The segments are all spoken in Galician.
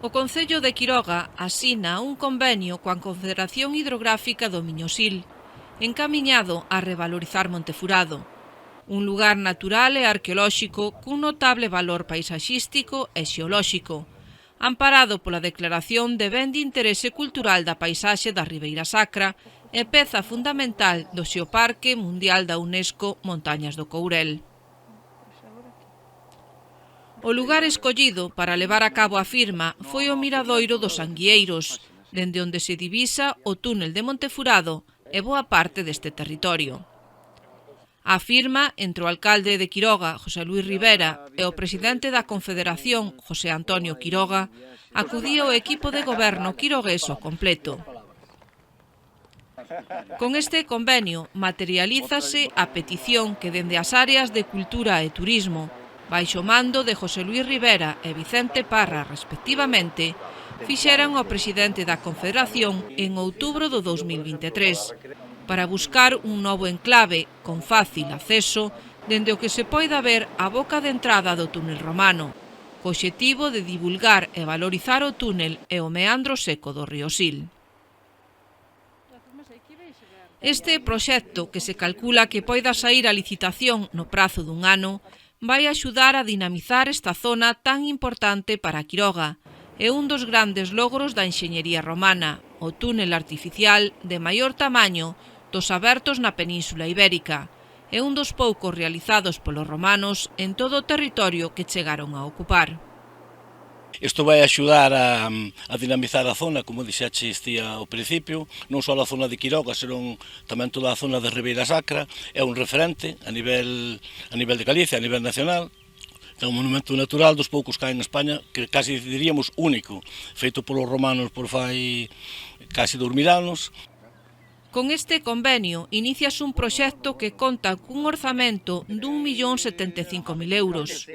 O Concello de Quiroga asina un convenio coa Confederación Hidrográfica do Miñosil, encamiñado a revalorizar Montefurado, un lugar natural e arqueolóxico cun notable valor paisaxístico e xeolóxico, amparado pola declaración de Ben de Interese Cultural da Paisaxe da Ribeira Sacra e peza fundamental do Xeoparque Mundial da UNESCO Montañas do Courel. O lugar escollido para levar a cabo a firma foi o Miradoiro dos Anguieiros, dende onde se divisa o túnel de Montefurado e boa parte deste territorio. A firma entre o alcalde de Quiroga, José Luís Rivera, e o presidente da Confederación, José Antonio Quiroga, acudía o equipo de goberno quirogués ao completo. Con este convenio materialízase a petición que dende as áreas de Cultura e Turismo, baixo mando de José Luís Rivera e Vicente Parra, respectivamente, fixeran ao presidente da Confederación en outubro do 2023, para buscar un novo enclave con fácil acceso dende o que se poida ver a boca de entrada do túnel romano, co obxectivo de divulgar e valorizar o túnel e o meandro seco do río Sil. Este proxecto, que se calcula que poida saír a licitación no prazo dun ano, vai axudar a dinamizar esta zona tan importante para Quiroga e un dos grandes logros da enxeñería romana, o túnel artificial de maior tamaño dos abertos na Península Ibérica, e un dos poucos realizados polos romanos en todo o territorio que chegaron a ocupar. Isto vai axudar a dinamizar a zona, como dixaches ti ao principio, non só a zona de Quiroga, senón tamén toda a zona de Ribeira Sacra, é un referente a nivel de Galicia, a nivel nacional. É un monumento natural dos poucos que hai en España, que casi diríamos único, feito polos romanos por fai casi 2000 anos. Con este convenio inicias un proxecto que conta cun orzamento d'1.075.000 euros.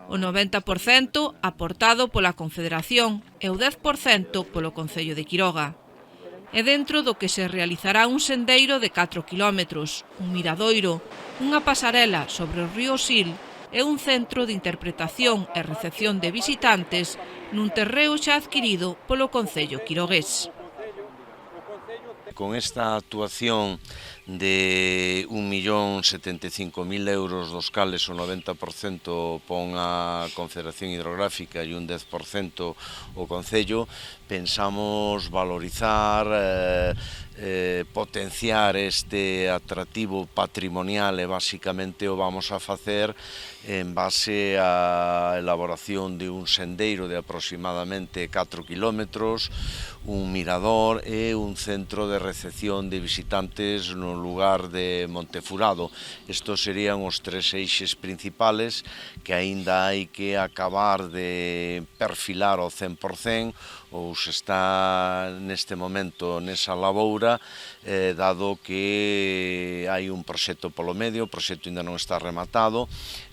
O 90% aportado pola Confederación e o 10% polo Concello de Quiroga. E dentro do que se realizará un sendeiro de 4 kilómetros, un miradoiro, unha pasarela sobre o río Sil e un centro de interpretación e recepción de visitantes nun terreo xa adquirido polo Concello quirogués. Con esta actuación de 1.075.000 euros, dos cales o 90% pon a Confederación Hidrográfica e un 10% o Concello, pensamos valorizar, potenciar este atractivo patrimonial e basicamente o vamos a facer en base á elaboración de un sendeiro de aproximadamente 4 kilómetros, un mirador e un centro de recepción de visitantes no lugar de Montefurado. Estos serían os tres eixes principales que aínda hai que acabar de perfilar ao 100%, ou se está neste momento nesa laboura, dado que hai un proxecto polo medio, o proxecto ainda non está rematado.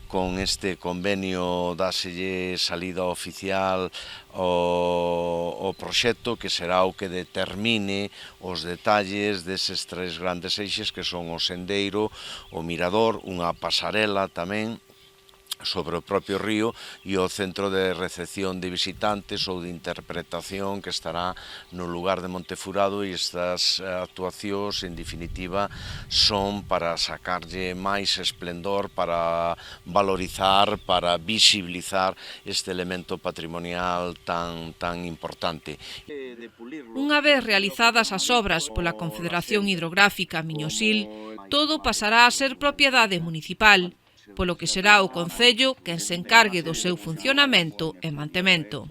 Con este convenio dáselle salida oficial ao proxecto, que será o que determine os detalles deses tres grandes eixes que son o sendeiro, o mirador, unha pasarela tamén sobre o propio río e o centro de recepción de visitantes ou de interpretación que estará no lugar de Montefurado, e estas actuacións, en definitiva, son para sacarlle máis esplendor, para valorizar, para visibilizar este elemento patrimonial tan importante. Unha vez realizadas as obras pola Confederación Hidrográfica Miñosil, todo pasará a ser propiedade municipal, polo que será o Concello quen se encargue do seu funcionamento e mantemento.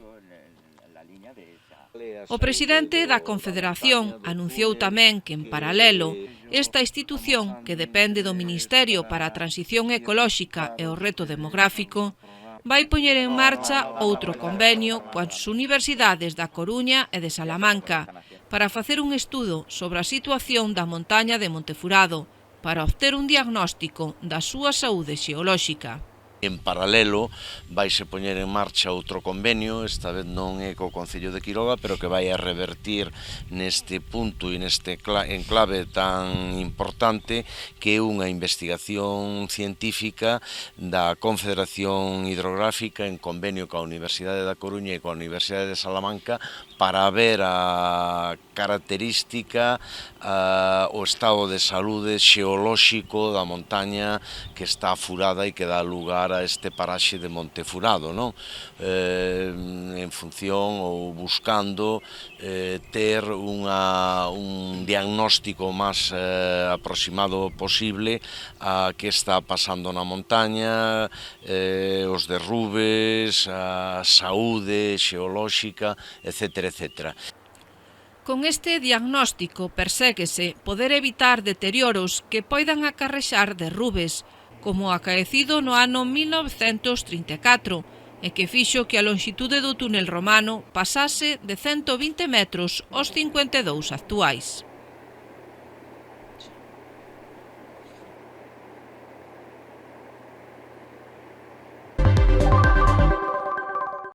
O presidente da Confederación anunciou tamén que, en paralelo, esta institución, que depende do Ministerio para a Transición Ecolóxica e o Reto Demográfico, vai poñer en marcha outro convenio coas universidades da Coruña e de Salamanca para facer un estudo sobre a situación da montaña de Montefurado, para obter un diagnóstico da súa saúde xeolóxica. En paralelo, vaise poñer en marcha outro convenio, esta vez non é co Concello de Quiroga, pero que vai a revertir neste punto e neste enclave tan importante que é unha investigación científica da Confederación Hidrográfica en convenio coa Universidade da Coruña e coa Universidade de Salamanca para ver a característica, o estado de saúde xeolóxico da montaña que está furada e que dá lugar a este paraxe de Monte Furado, non? En función ou buscando ter un diagnóstico máis aproximado posible a que está pasando na montaña, os derrubes, a saúde xeolóxica, etc. etc. Con este diagnóstico perséguese poder evitar deterioros que poidan acarrexar derrubes, como o acaecido no ano 1934, e que fixo que a lonxitude do túnel romano pasase de 120 metros aos 52 actuais.